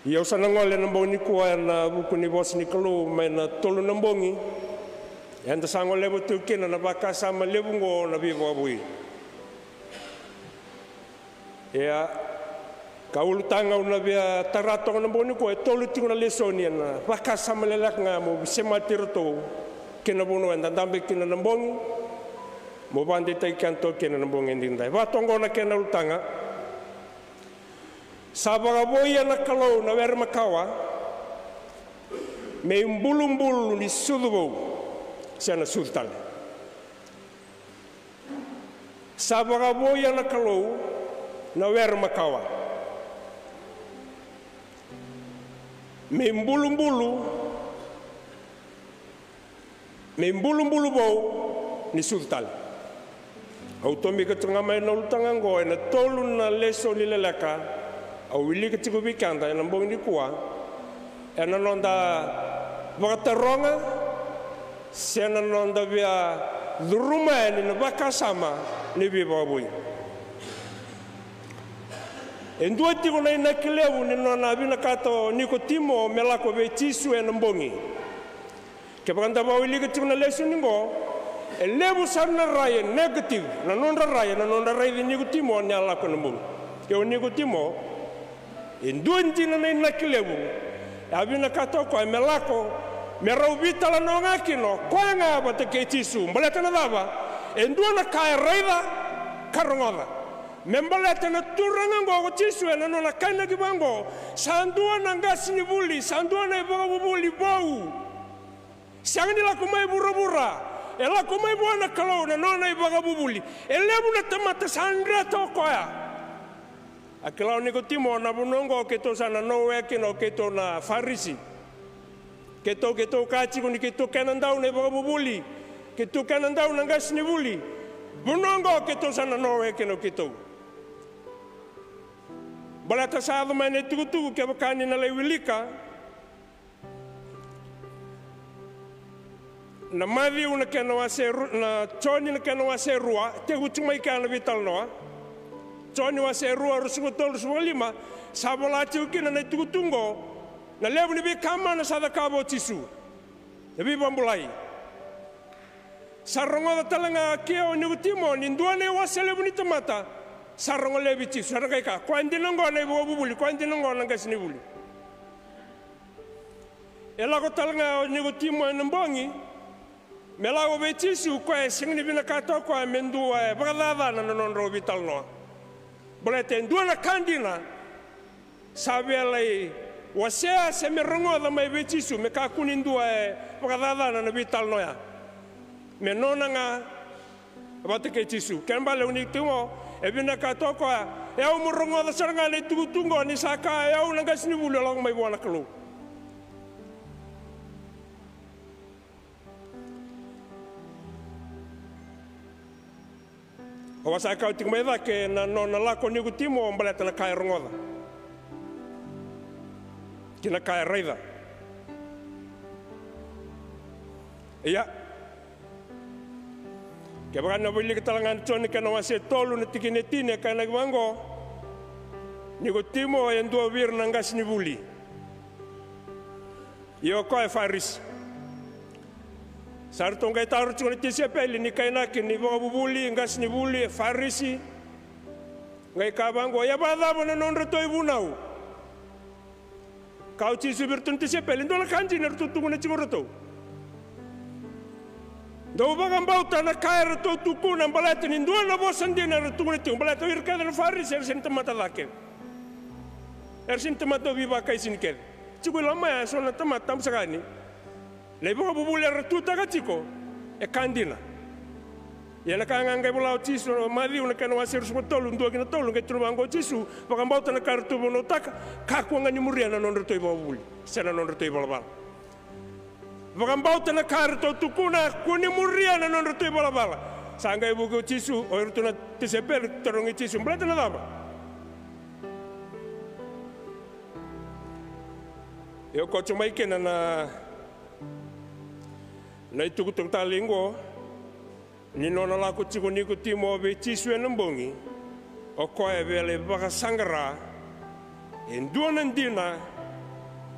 Ia sana ngole na mbongi kuwa na buku ni bos ni Kalou mai na tolu na mbongi. Ia nda sango levo tukina na baka sama levo ngo na Veivakavoui. Ia ka Ulutaga una vea taratonga na mbongi kuwa tolu tiku na Lesoni na baka sama lelak nga mo sema tiroto kina bono enda dambe kina na mbongi mo bande tai kanto kina na mbongi ndindai. Vatongo na kena Ulutaga. Sa Vakavouia na Kalou na vera Macawa me Bulubulu Vou siana sultale. Sa Vakavouia na Kalou na vera Macawa me Bulubulu Vou ni sultale. Automi ka tunga mai na Ulutaga ngoe na tolu na Lesoni lelaka au wili ka tiku bikanda ena mbongi ni kuwa ena nonda wakataronga siena nonda via dhuruma ni na baka sama ni Veivakavoui. Endua tiku na ina kilevu ni nona vina kato niko timo melako ve tisu ena mbongi ke pakanda wa wili ka tiku na Lesoni ngo elevu sarna raya negative na nonda raya di niko timo ni alako na mbongi ke o niko timo Indunjina na inakilevu abina katoko melako merau vitala no ngakino kwanga bate ketisu mbaleta na dava endua kai raida karongoda membaleta na turanga ngo tisu na no kana kibango sandua na ngasi ni buli sandua na Bulubulu Vou sangni la kumai burabura ela kumai buana Kalou na no na Bulubulu elebu na tamata sandra tokoya. Akilau niko timo na bunongo keto sana noe kino keto na farisi. Keto kachi kuni keto kanandau ne Bulubulu. Keto kanandau na ngas ni buli. Bunongo keto sana noe kino keto. Balata saado mane tugu ke bakani na lewilika. Na mavi una keno waseru na Joni na keno waserua te utumai kana vital noa. Joni waserua rusugotol rusugolima sabolati ukina na tugutungo na levu ni bikama na sadakabo tisu na bibambulai sarongo da talanga kio ni utimo ni nduane wasele buni tamata sarongo levi tisu sarakaika kwandi nango na Bulubulu kwandi nango na ngasini buli ela ko talanga ni utimo na mbongi melago betisu kwa singni bina kato kwa mendu bagdada na nonro vital no bolete ndua kandina sabelai wasea semerongo da mai betisu me ka kunindua bagdada na vital noya me nonanga bateke tisu kembale unitimo ebina katoko e umurongo da saranga le tugungo ni saka e unanga sinibulu long mai bona Kalou Wasa kau tik mai ke na nona lako ni gutimo mbaleta na kai rongoda. Kina kai raida. Iya. Ke bana bili katalangan Joni kana wase tolu na tikinetine kana gwango. Ni gutimo endo vir na ngas ni buli. Yo ko faris. Sartonga taru chuna tisia peli ni kaina kini Bulubulu ngas ni buli farisi ngai kabango ya bada bona nonre toy bunau kau ci subirtun tisia peli ndola kanji ner tutungu na chigoroto do bagam bauta na kaira to tukuna mbalata ni ndola bosandi na tutungu na mbalata irka na farisi ersin tamata lake ersin tamata viva kaisin kel chigula maya sona tamata tamsagani Lebo Bulubulu Ulutaga Tiko e kandina. Yana kanga ngai bulau tisu mari una kana waseru sotolu ndo kina tolu ngai trumango tisu bakambauta na kartu bono taka kaku ngani muriana nondro toi Bulubulu sena nondro toi balabala. Bakambauta na kartu tukuna kuni muriana nondro toi balabala. Sanga ibu tisu oirtuna tiseper torongi tisu mblata na daba. Eu kocho mai kena na itukutung talingo ni nona lako tiko niko timo be tisu enambongi o koe vele baka sangara endua nandina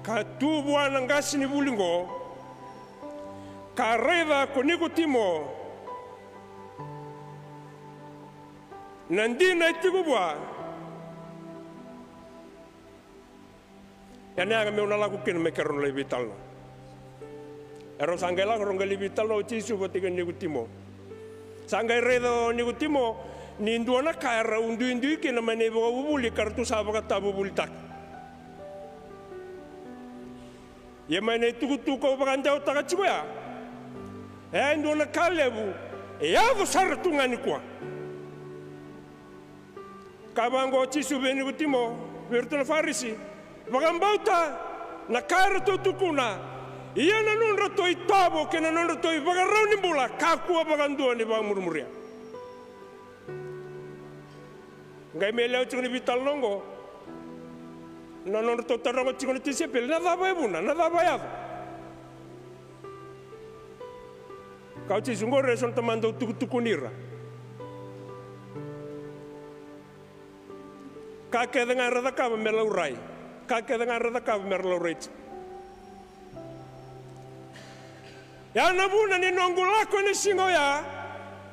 ka tubua ng gas ni bulingo, ka reva ko niko timo, nandi na itigubwa, yan nga may unala ko kinamekaroon na ibital na. Ero sanggay lang karong galibital na uchisu patigan niko timo. Sanggay reva niko timo, ninduana kaira undu-undu kinamane Vakavouia kartu sabaka tabu bulitak. Ya mana tuku kau bagandau tak cuba ya, endo nak kalebu, ya besar tungan ikwa. Kabango cisu beni kutimo, bertuna farisi, bagambauta, nakar tu tukuna, iya nanun ratoi tabo, kena nanun ratoi bagarau nimbula, kakua bagandua ni bang murmuria. Ngai melau cuma vital longo. Non to tarang cingone tisi pel nada buna nada bayad kau ci sungor reson tamando tukunira ka ke dengan rada ka melaurai ka ke dengan rada ka melaurai ya nabuna ni nongula ko ni singo ya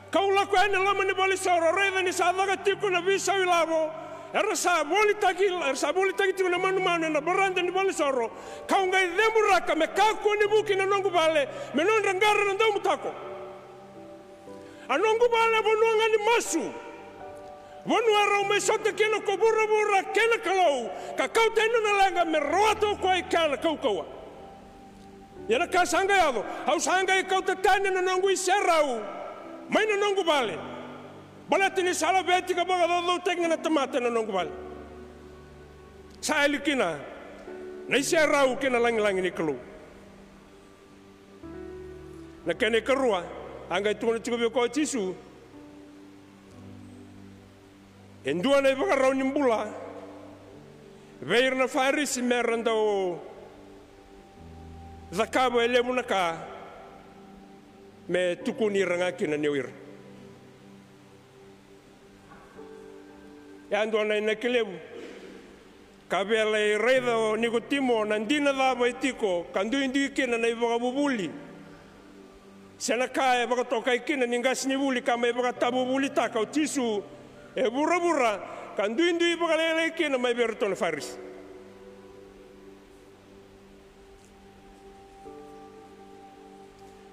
kau la ko ene lama ni bali soro reda ni sadaga Tiko na bisa wilavo Ersa Voli tagi tina manu na baranda ni bali soro kau ngai demuraka me kako ni buki na nongu bale me non rangara na ndamu tako anongu bale bonuanga ni masu bonu arau me sota kena ko bura kena Kalou ka kau tenu na langa me roato ko ai kana kau kaua yana ka sanga yado au sanga i kau tatane na nongu iserau mai na nongu bale balatini sala beti ka baga do tekna na tamata na nongu bal sa elikina na isia rau kena lang ni Kalou na kene karua anga tu na tiko ko tisu endua na baga rau nimbula veir na faris meranda o zakabo elemu na ka me tukuni ranga kina newir ando na inakelebu kabela reda o nikotimo nandina dava Tiko kandu indi kena na Vakavouia sena kae baka toka ikina ningas ni buli kama baka tabu buli taka tisu e bura kandu indi baka lele kena mai berton faris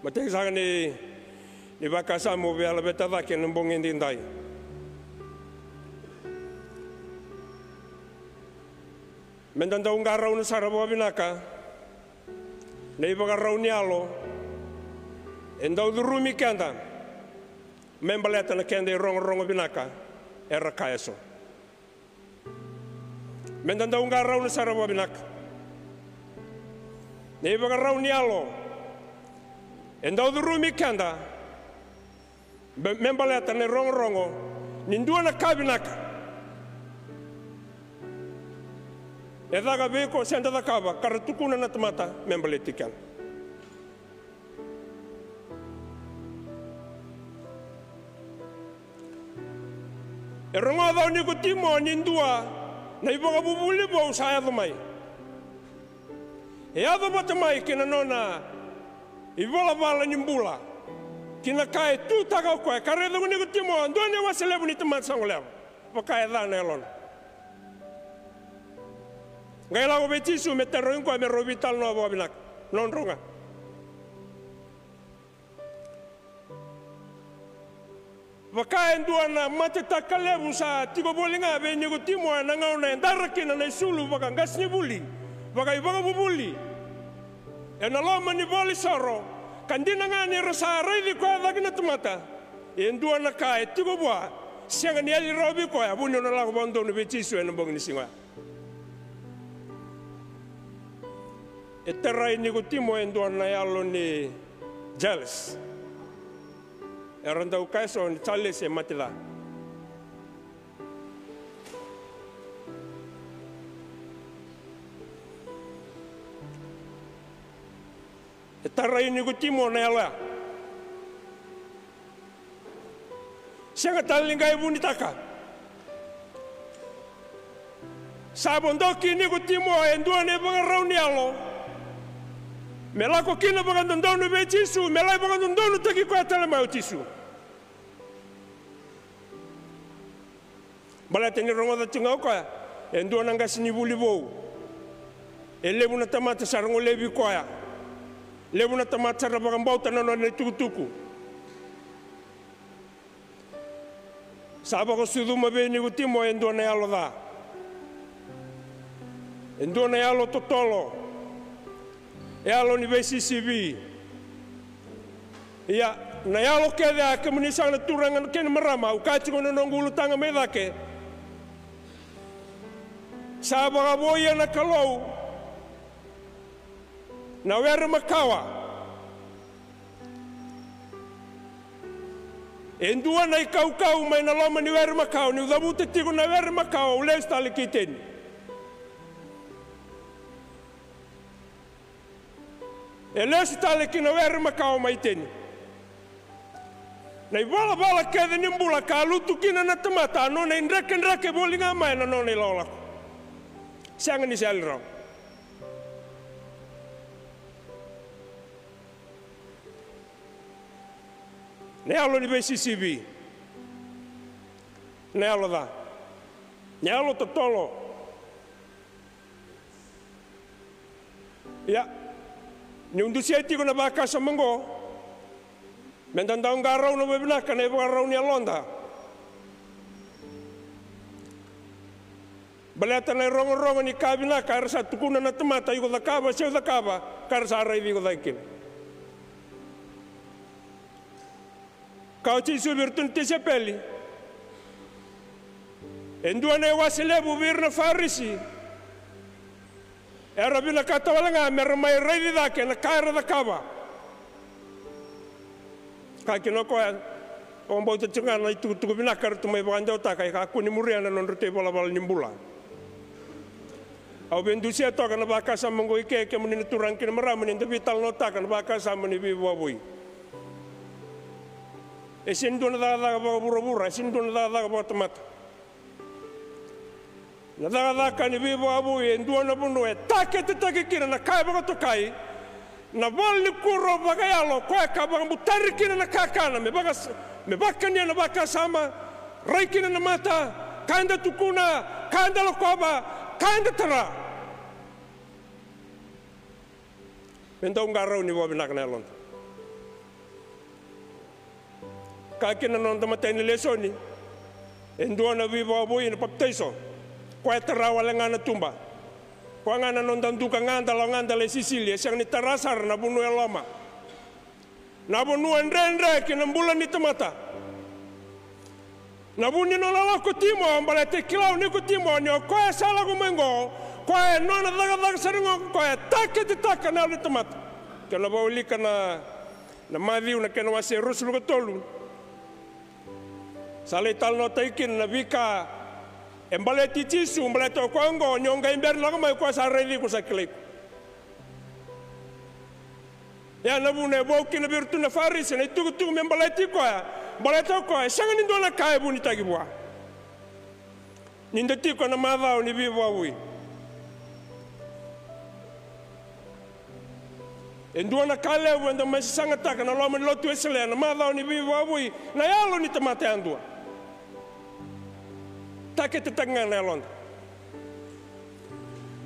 mate sanga ni baka samo bela betava kena mbongen dindai mendanda ungarau na sarabo binaka nei bagarau ni alo endau durumi kanda membaleta na kenda rongo binaka era kaeso mendanda ungarau na sarabo binaka nei bagarau ni alo endau durumi kanda membaleta na rongo nindua na kabinaka Edaga beko senda da kaba karatukuna na tamata membaletikan. Eronga daw ni kutimo nindua na Vakavouia Vou saya domai. Eado batamai kina nona ivala nimbula kina kai tu taga ko kare do ni kutimo ndone wasele buni tamat sangolem. Pakai dana elon. Ngai lago betisu meteroin ko me robital no bobinak non ronga vakaen duana mate takalebu sa tiko bolinga be nyugo timo na ngauna ndarakina na sulu baka ngasni buli baka Vakavouia ena loma ni Voli soro kandina ngani rasa redi ko dagina tumata enduana kai tiko boa sianga ni ali robi ko ya bunyo na lago bondo no betisu en bongni singa Eterai ni kutimo enduan na yalo ni jealous. Erandau kaiso ni Charles e matila. Eterai ni kutimo na yalo. Sianga talinga ibu ni taka. Sabondoki ni ko timo endua ne banga rauni alo. Mela ko kina banga ndonu be tisu, mela banga ndonu taki ko atala mai tisu. Bala teni rongo da tinga ko endua nanga sini Bulubulu Vou. Elebu na tamata sarango lebi ko ya. Lebu na tamata sara banga bauta no ne tukutuku. Saba ko sudu mabe ni ko timo endua ne alo da. Endua ne alo totolo. E alo ni VCCB. Ia, na alo kede a kemunisa na turangan kene marama, u kati kono nongo Ulutaga me dake. Sa Vakavouia na Kalou. Na wera Makawa. Endua na ikau mai na loma ni wera Makawa, ni udabuta Tiko na wera Makawa, u lestale kiteni. E lesi tale ki na wera Makawa mai teni. Nei bala kede nimbula ka lutu kina na tamata, no nei nreke boli nga mai na no nei laolako. Sianga ni siali rao. Ne alo ni VCCB. Ne alo da. Ne alo totolo. Ya. Ni undusia Tiko na bakasa mango. Mendanda ungarau na bebinaka na ibarau ni alonda. Baleta na rongo ni kabinaka arasa tukuna na tamata yuko da kaba seu da kaba karasa araivi ko da ikini. Kau ti subirtun ti sepeli. Endua na waselebu virna farisi. Era bina katawalanga mermai reidi dake na kaira da kaba. Kakino ko on bauta tinga na itu bina kartu mai banda ta kai ka kuni muriana non rute bola nimbula. Au bendusia to kana bakasa mongo ike ke munina turang kina maram ni vital nota kana bakasa mani Veivakavoui. Esin dona da bura esin dona da botamat. Na da ka ni Veivakavoui endua na bunu e take kina na kai ba to kai. Na Voli kuro bagayalo ko ka ba mutari kina na kakana me bakanya na bakasa ma rai kina na mata kanda tukuna kanda lokoba kanda tara. Menda ungarau ni wabinak na elon. Kakina non tamata ni Lesoni. Endua na Veivakavoui na paptaiso. Kwa tara wala ngana tumba. Kwa ngana non danduka nganda le Sicilia siang ni tarasar na bunu elama. Na bunuendre kina mbula ni tamata. Na buni no la ko timo ambala te kilau ni ko timo ni ko sala ko mengo ko no na daga saringo ko take na ni tamata. Kana Voli kana na maviu na kana wase rusulu ko tolu. Sale tal no taikin na vika embale titisu embale to kongo nyonga imber la ko mai ko sa revi ko sa klip. Ya na bune boki na birtu na faris na tu membale tiko ya. Baleta ko sanga ni dona kai buni tagi bua. Ninda Tiko na mavao ni Veivakavoui. Endua na kale wenda mesi sanga taka na loma Lotu esele na mavao ni Veivakavoui na yalo ni tamate andua. Take te tanga na yalonda.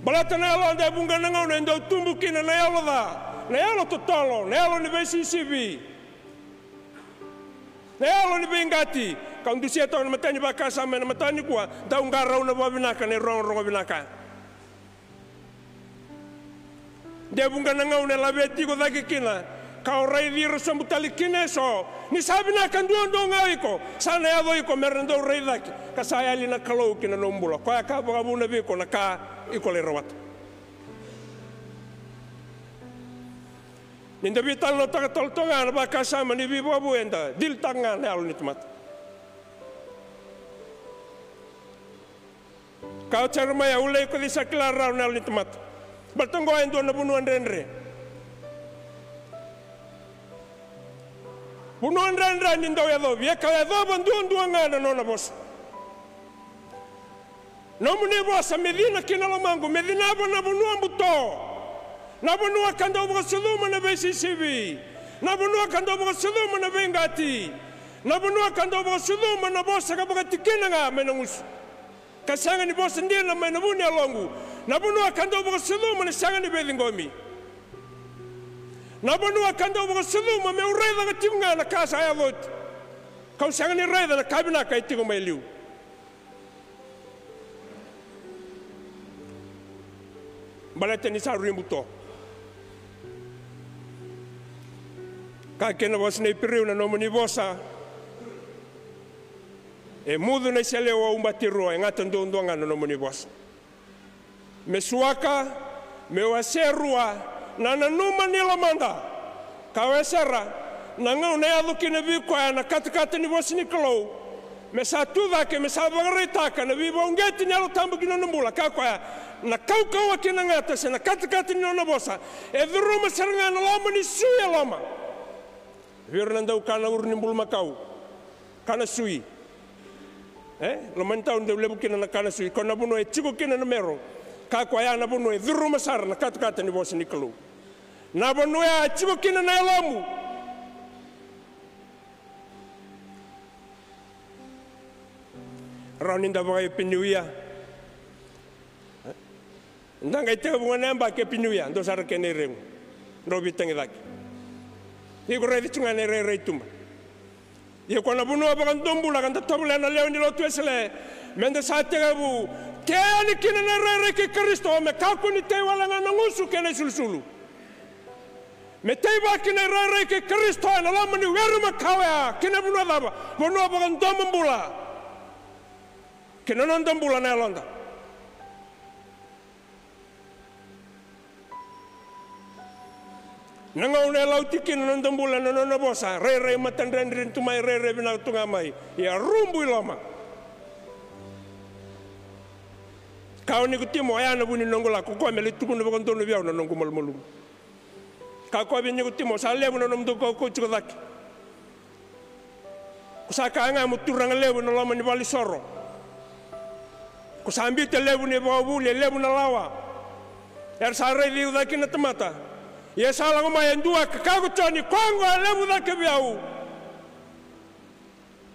Baleta na yalonda bunga na ngau endo tumbukina na yalo da. Na yalo totolo, na yalo ni VCCB. Na yalo ni bengati, kau ndusia tau na matani bakasa na matani kuwa, da ungarau na wabinaka na rongo binaka. De bunga na ngau na labe Tiko daki kina, kau rai viro sambutali kine so, ni sabinaka nduondo ngawiko, sana yado iko merendo rai daki, kasaya li na Kalou kina nombula, kwa ka Vakavouia viko na ka iko le rawata. Ninda vital no taka toltonga na bakasa ni Veivakavoui enda dil tanga na alo ni tamata. Kau cara maya ulai ko di saklara na alo ni tamata. Baltongo endo na bunuan renre. Bunuan renre nindo ya do, via ka do banduan duanga na nona bos. Nomuni vosa medina kinalamangu, medina na bunua buto. Na bunua kanda ubuka suduma na VCCV. Na bunua kanda ubuka suduma na Vengati. Na bunua kanda ubuka suduma na bosa kabuka tikina nga menangus. Kasanga ni bosa ndiye na menabuni alongu. Na bunua kanda ubuka suduma na sanga ni bedingomi. Na bunua kanda ubuka suduma me ureda nga timunga na kasa ayavot. Kau sanga ni reda na kabina ka itiko mailiu. Balete ni sa rimbuto. Ka kena vosa nei periu na nomoni vosa. E mudu nei se leo umbatirua e ngata ndondoanga na nomoni vosa. Me suaka, me waserua, na nanuma nila manda. Ka wasera, na ngau ne aduki na vikoa na katakata ni vosa ni Kalou. Me sa tudake, me sa vagaritaka na viva ungeti ni alo tambuki na nambula. Ka koa, na kau kina ngata se na katakata ni nona vosa. E viruma saranga na lama ni suya lama. Virnanda ukana urni mbulu Makawa. Kana sui. Lamantau ndeu lebu kina na kana sui. Kona buno e Tiko kina na mero. Ka koa ya na buno e viruma sara na katakata ni vosa ni Kalou. Na buno ya Tiko kina na elamu. Rauninda vaga e pinuia. Ndanga ite bunga namba ke pinuia. Ndo sara kene reu. Ndo bitangi daki. Iko rei tunga ne rei tumba. Iko kona bunua vaga ndombula kanta tobule na leo ni Lotu esele. Mende sa tegabu. Kea kina na rei ke Kristo. Me kaku ni te wala nga nangusu kene sulusulu. Me te waki na rei ke Kristo. Na lama ni weru Makawa. Kina bunua daba. Bunua vaga ndombula. Kena nonton bulan na londa. Nangau na lautikin nonton bulan na nona bosa. Re matan rendrin tumai re bina tungamai. Ya rumbu ilama. Kau ni kutimo ayana buni nongola ko mele tukunu bakon tonu biaw na nongo malmulu. Ka ko bi ni kutimo sa lebu na nomdo ko chukadak. Kusaka anga muturang lebu na lama ni bali soro. Kusambi te lebu ni bawuli lebu na lawa. Sa rei diu daki na tamata. Ia sa lango mai ndua kakago tani kwango lebu daki biau.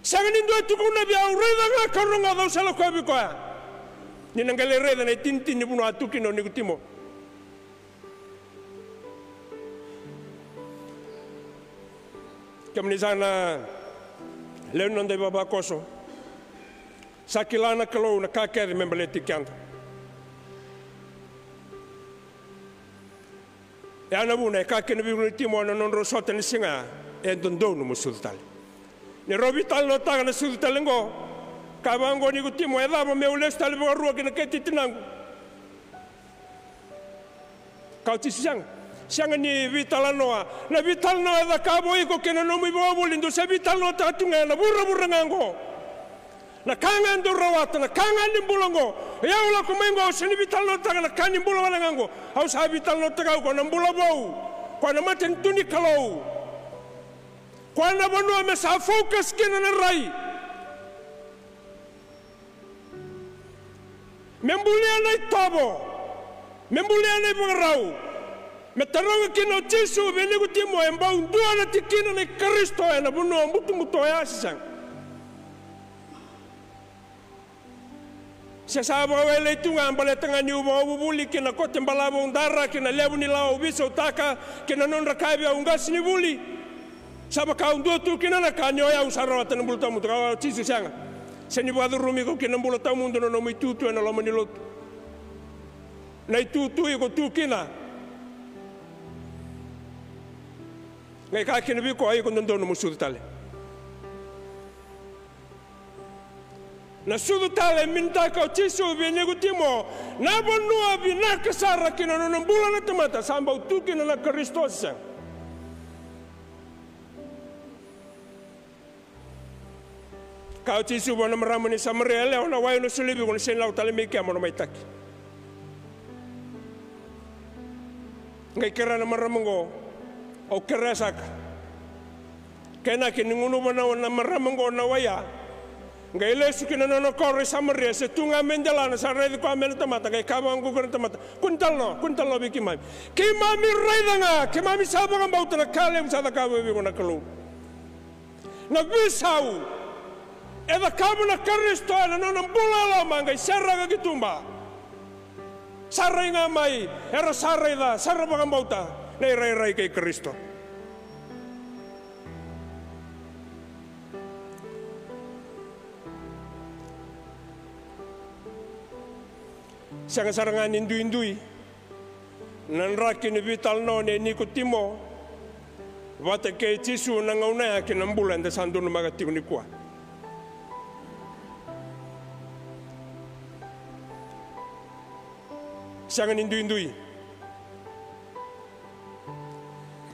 Sanga ni ndua tukuna biau reda nga karonga dau sala ko bi ko. Ni nangale reda na tintin ni bunu atuki no ni kutimo. Kamni sana leu nonde baba koso. Sakilana Kalou na kakere membeleti kianta. E ana buna e kakene bibuni timo na non rosota ni singa e dondonu mo sultali. Ni robital no taga na sultali ngo. Kabango ni kutimo e daba me ulestali bo rua kina keti tinangu. Kauti siang. Siang ni vital noa. Na vital noa da kabo iko kina no mi bo bulindo se vital no tatunga na burra ngango. Na kangan do rawata na kangan ni bulongo ya ula kumengo sini vital no taga na kani bulo wala ngango au sa vital no taga ko na Bulubulu Vou ko na maten tuni Kalou ko na bono me sa focus kina na rai membulia na tobo membulia na borau me taronga kino tisu beni gutimo embau ndua na tikina na Kristo na bono mutu ya sisang. Se saba wele tunga ambale tanga ni uba ubuli kina kote mbalabo undara kina lebu ni lao ubisa utaka kina nonra kaibia ungasi ni buli saba ka undu tu kina na kanyo ya usara wata nambulta mutu kawa tisu sianga se ni badu rumi ko kina mbulta mundu no nomi tutu na lama ni Lotu na itutu iko tu kina ngai ka kina biko ayi ko ndono musudutale na sudu tale minta ka tisu bene gutimo na bonua bina kasara kina no nambula na tamata samba utuki na Kristo sa ka tisu bona maramani samrele ona wayo no sulibi ko sen law tale meke mo mai taki ngai kera na maramango o kera saka kena ke ninguno bona na maramango na waya Ngai lesu kina nono kore samaria se tunga mendelana sa rei ko amena tamata ngai kama ngu ko tamata kuntal no biki mai ki mami raidanga ki mami saba ngam bauta na kale sa da kawe bi na Kalou na visau e da kamu na Kristo na nono bulala mangai serra ga kitumba sarrai nga mai era sarrai da sarra ba ngam bauta nei rai kai Kristo. Sarangan indui nan raki ni vital no ne ni kutimo wate ke tisu na ngauna ke nambulan de sandu no magati ni kwa sangan indui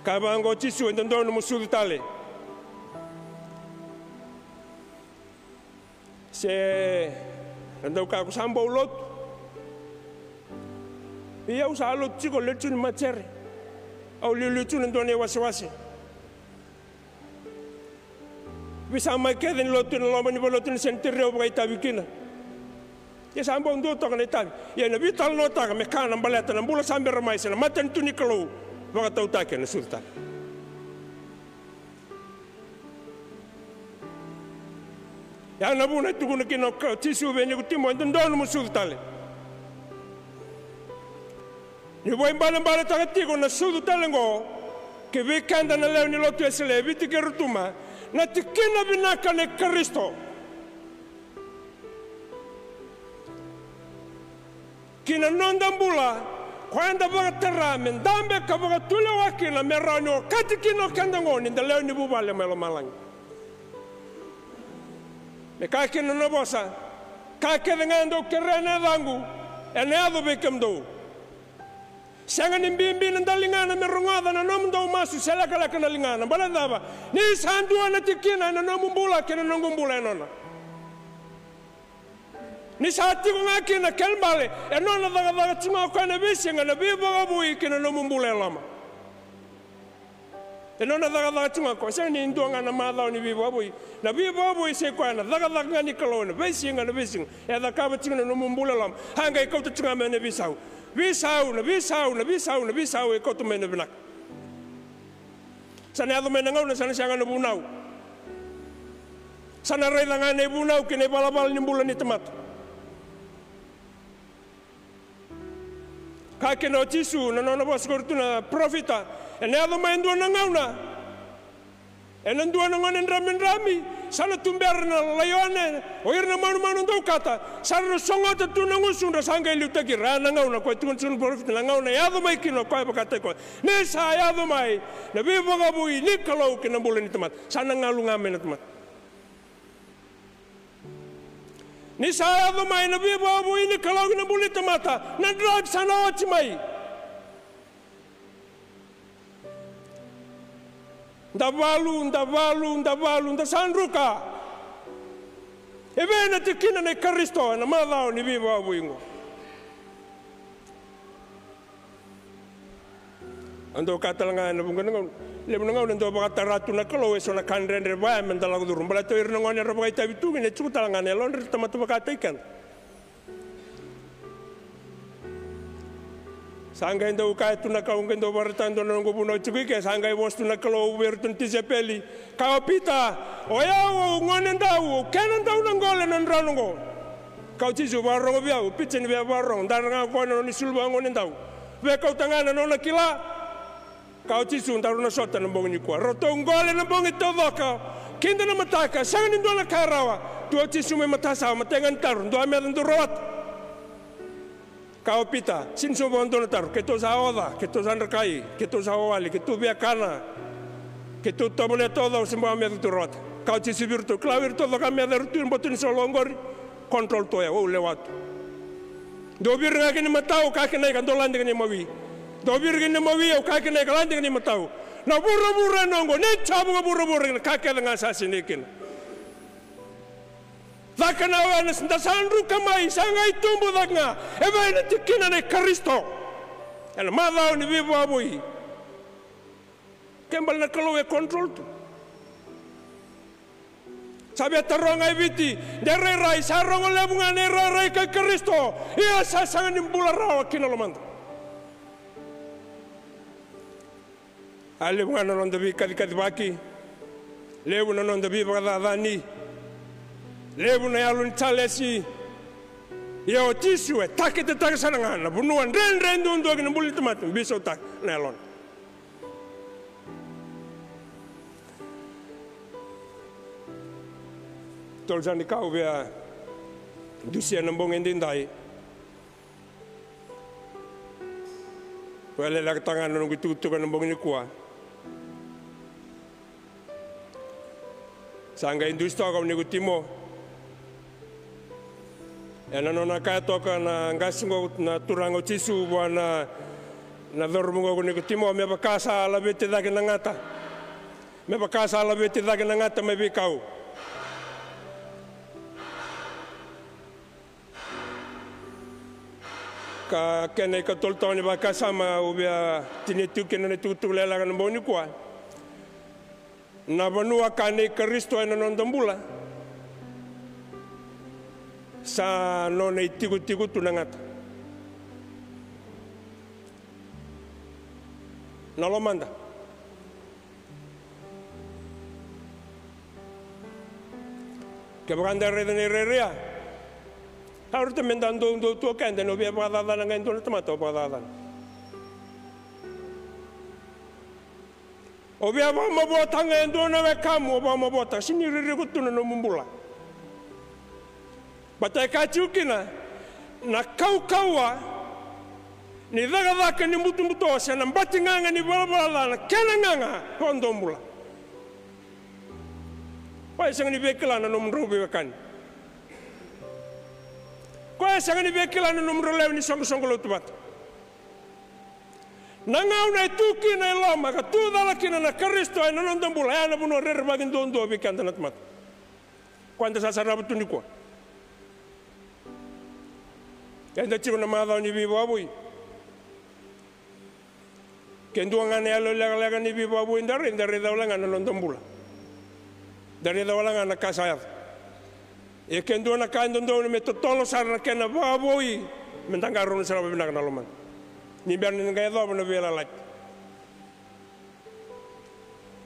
kabango tisu ndo no musul tale se ndo ka sambo Lotu ia usa Lotu Tiko Letu ni macere au Letu ndone wasiwasi bisa mai keden Lotu no lomani Lotu ni sentere o baita bikina ia sambo ndo to kana tabi ia na vital no ta me kana baleta na bula sambe ramai sena maten tu ni Kalou wa tau ta ke na sultan ya na buna tu kuna kino tisu be ni kutimo ndo no sultan ni voi mbala taka Tiko na sudu talengo ke vikanda na leo ni Lotu esele viti ke rutuma na tikina binaka ne Kristo kina nonda mbula kwenda baga terame ndambe ka baga tule wakina merano kati kino kanda ngoni nda leo ni bubale melo malang me ka kina no bosa ka ke ngando kerene dangu ene ado bekemdo sangan imbimbi ndalingana merongada na nomdo masu selakala kana lingana balandaba ni sandua na tikina na nomumbula kena nongumbula enona ni sati ko ngakina kelmbale enona daga tuma ko na bisinga na Veivakavoui kena nomumbula lama enona daga tuma ko sani ndonga na madao ni Veivakavoui na Veivakavoui se ko na daga ni Kalou na bisinga e da ka batinga nomumbula lama hanga ikauta tunga mene bisau Visau e koto mena benak. Sana ado mena ngau na sana sianga na bunau. Sana reda ngane bunau kene balabal ni bulan ni temat. Ka kene o tisu na nona bos kortuna profita. Ene ado main dua na ngau na. Ene dua na ngone rami sana tumber na layone o irna manu ndo kata sana songota tu na ngusunda sanga Ulutaga rana ngau na ko tunsun profit na ngau na yado mai kino ko bakate ko ne sa yado mai na Veivakavoui ni Kalou ke na bulan temat sana ngalu ngamen temat ni sa yado mai na Veivakavoui ni Kalou ke na bulan temata na drug sana ochi mai Ndavalu, ndasandruka. Ebe na tikina na Kristo na madao ni Veivakavoui ngo. Ando katalanga na bunga lebunanga ndo bakata ratu na Kalou eso na kanrendre ba mendala gurum bala to irna ngone roba ita bitu ne chutalanga ne lon tamatu bakata ikan. Sangga ndo ka tu na ka ndo bartando na ngobuno chibike sangga wostu na Kalou bertun tisepeli ka pita oya ngone ndau kenan ndau na ngole na ndrango ka tisu barro bia pitchen bia barro ndanga ko no ni sulba ngone ndau ve ka tangana no na kila ka tisu ndaru na sota na mbongi kwa roto ngole na mbongi todoka kinda na mataka sangni ndo na karawa tu tisu me matasa matengan tar ndo ame ndo rot Kau pita, sinso bondo tar, que tu saoda, que tu sanrakai, que tu saoali, que tu viacana, que tu tomole todo se moa medo tu rota. Kau ti si virtu, clauir todo cambia de rutin botun solo ngori, control toya, o lewato. Do virga que ni matau, ka que nei candolande que ni movi. Do virga ni movi, o ka que nei calande que ni matau. Na burra nongo, ne chabu burra, ka que nga assassinikin. Zakana wanas ndasanru kamai sangai tumbu dakna ebe na tikina ne Kristo ela madao ni Veivakavoui kembal na Kalou e control tu Sabi taronga ibiti, dere rai sarongo lebunga ne rai ka Kristo. Ia sasanga nimbula rawa kinalomanda. Ale bunga non devi kadi baki. Lebu non devi bagdani. Lebu na alun chalesi. Ia otisu takete taksana bunuan ren dundu agin buli tomat biso tak nelon. Tolzani kau via dusia nambong endindai. Wale lak tangan nunggu tutu kan nambong ni kuah. Sangga industri kau ni timo. Ena nona kaya toka na ngasingo na turango tisu buana na dormungo ni timo me bakasa ala bete dake nangata. Me bakasa ala bete dake nangata me bikau. Ka kene ka toltoni bakasa ma ubia tinitu kene tutu lela kan boni kwa. Na banua kane Kristo ena non dambula. Sa non e tiku tunangata. Nalomanda. Kebranda redene rerea. Harus temendando tu kan dan obia badada nang endo tomato badada. Obia ba mabota nang endo na kamu ba mabota sini ririgut no mumbula. Batai kacukina na kaukawa ni daga ni mutu ose na mbatinganga ni balabala na kenanganga hondombula. Pai sang ni bekela na nomro bekan. Pai sang ni bekela na nomro lew ni songo Lotu bat. Nangau na tuki na loma ka tu dalakina na Kristo na hondombula ya na buno rerbagin dondo bekan tanat mat. Quando sa sarabtu ni ko. Kenda chico na madao ni Veivakavoui. Kendo ngane alo lega ni Veivakavoui ndare daulanga na londombula. Dari daulanga na kasayat. E kendo na kando ndo ni metotolo sarna kena Veivakavoui mentangaro na sarabe na loman. Ni biar ni ngai do na vela lak.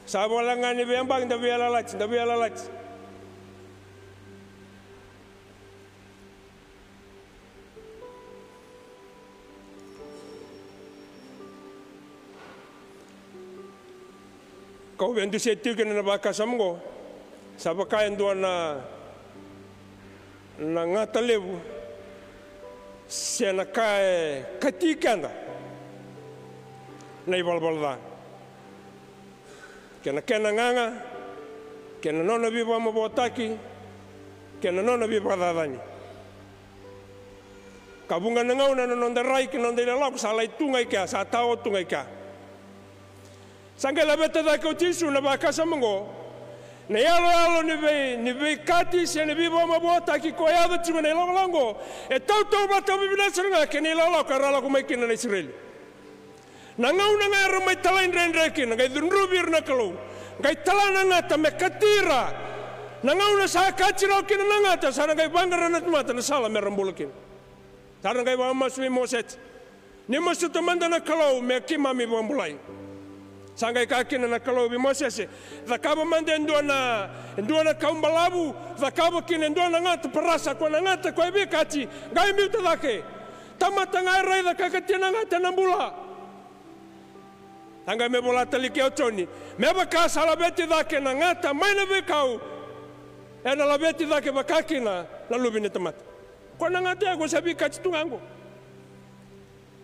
Sabolanga ni bembang da vela lak. Kau vendu setiu kena baka samgo, sabakai endo na ngata lebu, sena kai katikanda, na ibalbalda. Kena nganga, kena nona biba mabotaki, kena nona biba dadani. Kabunga ngau na nonda rai kena nonda lalak salai tungai ka, sa tao tungai ka. Sangga labeta da kau tisu na bakasa mango. Na yalo ni be kati se ni bibo mabota ki ko yado tisu na lango. E tau bata bibina seringa ke ni lalo karala ko makin na Israel. Na ngau na ngaro mai talain rendre ki na gai dunrubir na Kalou. Gai talana ngata me katira. Na ngau na sa kachira ki na ngata sana gai bandara na mata na sala me rambulakin. Sana gai wa masui moset. Ni masu tamanda na Kalou me kimami bambulai. Sangai kaki na Kalou bi mosese. Zakaba mande ndona kaumbalabu. Zakaba kine ndona ngata parasa kwa ngata kwa ibi kati. Gai miuta dake. Tamata ngai rai da kakatina ngata nambula. Tangai me bola talike o Joni. Me bakasa labeti dake na ngata maina bekau. Ena labeti dake bakaki na lubini tamata. Kwa ngata ya kwa sabi kati tungango.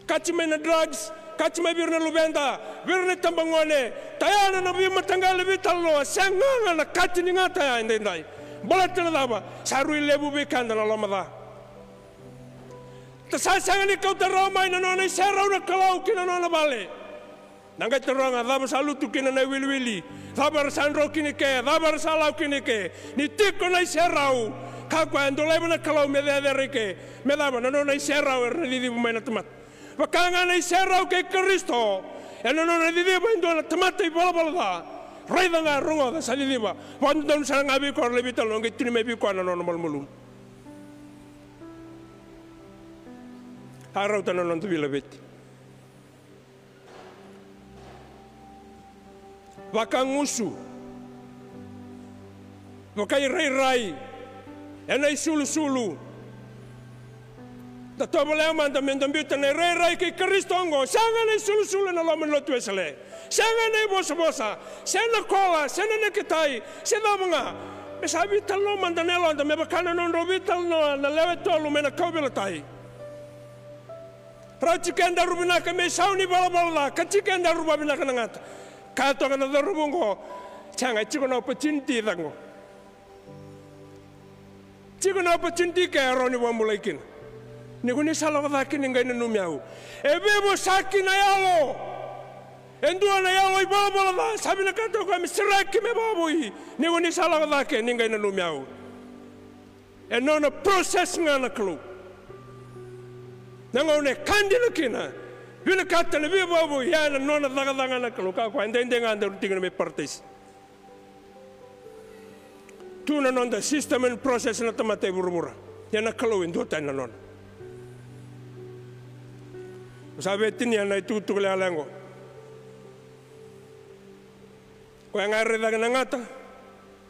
Kati mena drugs. Kacima birna lubenda, birna tambangone, tayana na bi matanggal bi tallo, sanganga na kacini ngata ya indai. Bolatena daba, sarui lebu bi kanda na lamada. Tasasanga ni kau teroma ina nona serau na Kalou kina nona bale. Nanga teranga daba salutu kina na wili, daba sandro kini ke, daba salau kini ke, ni Tiko na serau. Kakwa ndoleba na Kalou me de me daba na nona serau erdi di bumaina temat. Vakanga na serau ke Kristo. Ena nona di ba ndo na tamata i balabala. raida nga rongo da saliva wandon sa nga bi ko le bital no ngi me bi ko na no mal mulum harau tan non tu bila bet wakangusu wakai rai enai sulu da tobole amanda mendambita ne rai ke kristongo sanga ne sulu na lo Lotu esale sanga ne bosa sena kola sena ne kitai sena manga me sabi talo manda ne lo da me bakana non robital no na lewe tolu me na kobela tai rachikenda rubina ka me sauni bala kachikenda rubina ka ngata ka to kana rubungo changa chiko na opportunity dango chiko na opportunity ka roni wambulaikin Niguni salawa daki ningai na numiau. Ebebo saki na yalo. Endua na yalo ibala da. Sabi na kato kami siraki me babui. Niguni salawa daki ningai na numiau. Enona process nga na Kalou. Nanga une kandi na kina. Vina kata na biya babui. Ya na nona daga na Kalou. Kako ende nga anda rutinga na me partis. Tuna nonda system and process na tamate burubura. Yana Kalou indua tayo na nona. Sabi tini ana itu le alengo. Ko nga reda nga ngata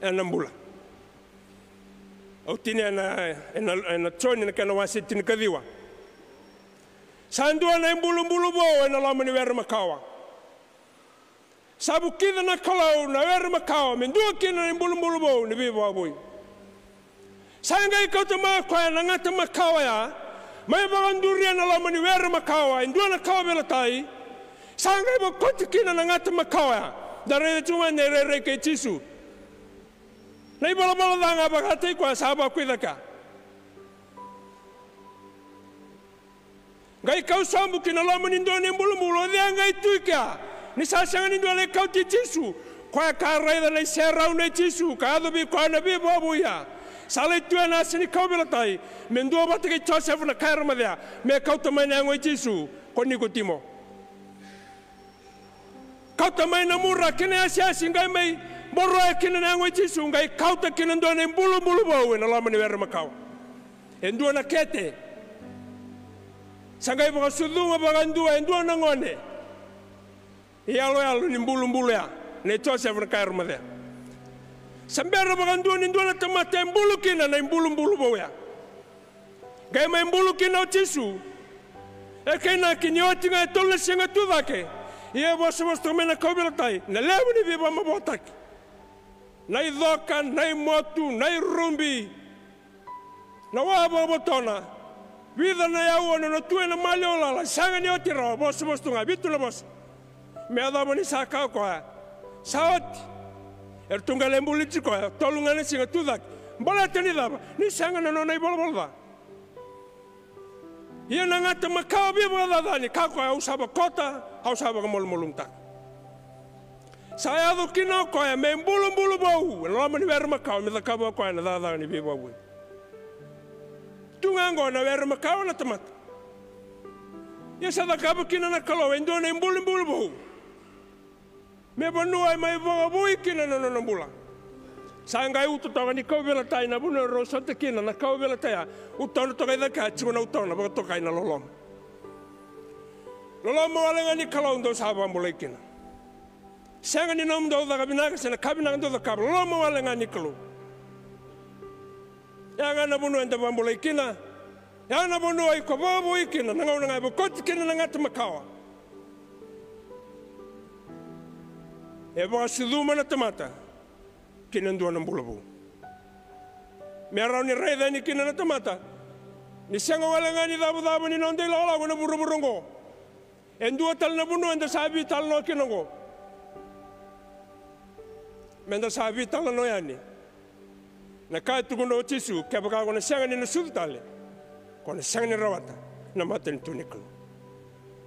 ena mbula. O tini ana Joni na kana wasi tini kadiwa. Sandu ana Bulubulu Vou ena lamani wer Macawa. Sabu kida na Kalou na wer Macawa mendua kina na Bulubulu Vou ni Veivakavoui. Sanga ikotama ko na ngata Macawa ya. Mai baganduri na lamani wer Macawa indua na kawa bela tai sanga ibo kotikina na ngata Macawa dare tuma ne re ke tisu nei bala danga bagate kwa saba kuidaka gai kau sambu kina lamani indua ne Bulubulu dia ngai tuika ni sasanga indua le kau tisu kwa ka raida le serau ne tisu ka do bi kwa na bi Vakavouia Sala itu na sini kau bela tai mendua bata ke Joseph na kaira madea me kau tamai na ngoi Jesu ko ni ko timo kau tamai na mura kene asia singai mai boro kene na ngoi Jesu ngai kau ta kene ndo na Bulubulu Vou na lama ni wer Macawa endua na kete sangai ba sudunga ba ndua endua na ngone yalo ni Bulubulu ya ne Joseph na kaira madea Sambera bagandua ni ndua na tamate mbulukina na Bulubulu Vou ya. Gai mai mbulukina o tisu. E kena kinyoti ngai tolle singa tudake. Ie bosa mena kobela tai. Na lewu ni viva mabotaki. Nai dhoka, nai motu, nai rumbi. Na waba botona. Vida na yau na tue na mali olala. Sanga ni otira bosa ngai bitu na bosa. Me adabo ni saka ko. Saoti. Tunga lembuli tiko tolunga ne singa tudak bola tani daba ni sanga na nona bola ia na ngata Macawa bi bola ni kako au saba kota au saba molumta saya do kino ko ya me Bulubulu Vou lo mani wer Macawa me kabo ko na dada ni bi babu tunga ngo na wer Macawa na tamat ia sa da kabo kino na Kalou endo na Bulubulu Vou me banua mai Vakavouia kina na nona bula. Sanga ututaga ni kau bela tai na buna rosa te kina na kau bela tai. Utana toka ida ka chuna utana baka toka ina lolom. Lolom walenga ni Kalou ndo saba mbula kina. Sanga ni nom do da kabinaga sena kabinaga ndo da kab. Lolom walenga ni Kalou. Yanga na buna ndo mbula kina. Yanga na buna ko Vakavouia kina na ngona ngai bokoti kina na ngata Macawa. E ba siduma na tamata kina ndua na Bulubulu me arau ni raida ni kina na tamata ni sanga walenga ni dabu ni nonde la na buruburungo endua tal na bunu enda sabi tal no kinongo menda sabi tal no yani na ka tugundo tisu ke baka na sanga ni sultale ko na sanga ni rawata na maten tuniklo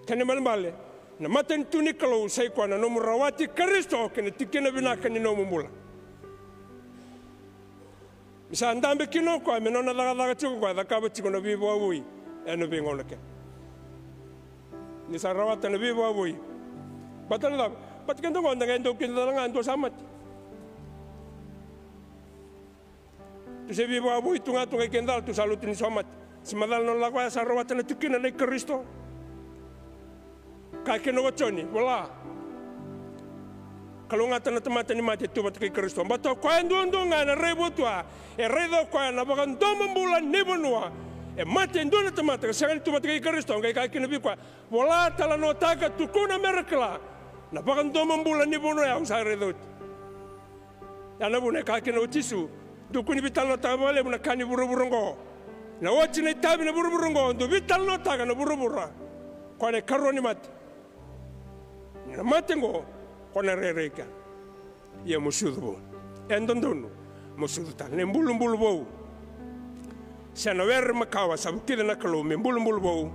kene malmale na maten tuni Kalou sai ko na nomu rawati Kristo kene tikena binaka ni nomu mula misa andambe kino ko me nona daga chuko ko da kaba chiko no Veivakavoui eno bingona ke ni sa rawata no Veivakavoui batala pat kan tongo ndanga ndo kin ndanga ndo samat tu se viva bui tunga kendal tu salut ni samat simadal non la kwa sarwata na tukina na Kristo ka ke no Joni wala kalau ngata na tamata ni mate tu bat ke Kristo bato kwa ndo na rebo tua e redo kwa na bagan domo mbula nebonua e mate ndo na tamata sa tu bat ke Kristo ngai ka ke no bi kwa wala tala no taka tu kuna merkla na bagan domo mbula nebonua ya sa redo ya na bune ka ke no tisu du kuni vital no taka wale na kani buruburungo na wachi na tabi na buruburungo du vital no taka na burubura kwa ne karoni mate na mate ngo kona rereka ia musudu endondonu musudu ta ne Bulubulu Vou sana wer Makawa sabu kida na Kalou me Bulubulu Vou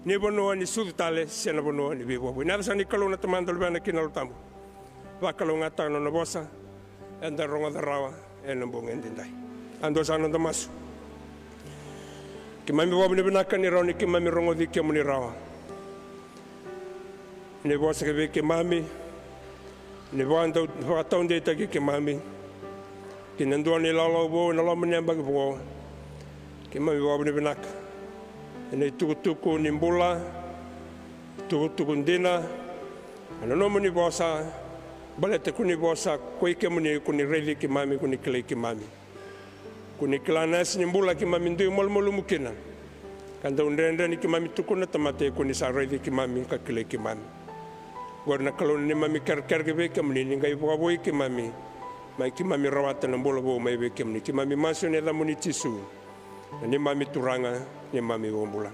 ne bono ni sudu tale sana bono ni bibo na sa ni Kalou na tamando bana kinal tambo va Kalou ngata no bosa enda ronga da rawa en mbong endindai ando sana ndamas ki mami bo ne bana kan ni roni ki mami rongo di ki muni rawa ne bosa ke mami ne vando fatonde ta ke mami ke nando ni lalo bo na lo mnyamba bo ke mami bo ne benak ne tuku ni mbula tuku ndina ana no muni bosa balete kuni bosa ko ke muni kuni reli ke mami kuni kle ke mami kuni klanas ni mbula ke mami ndu molmolu mukina kanda undenda ni ke mami tuku na tamate kuni sa reli ke mami ka kle ke mami warna Kalou ni mami ker ke be ke mni ngai Vakavouia ke mami mai ki mami rawata na Bulubulu Vou mai be ke mni ki mami maso ne la muni tisu ni mami turanga ni mami wombula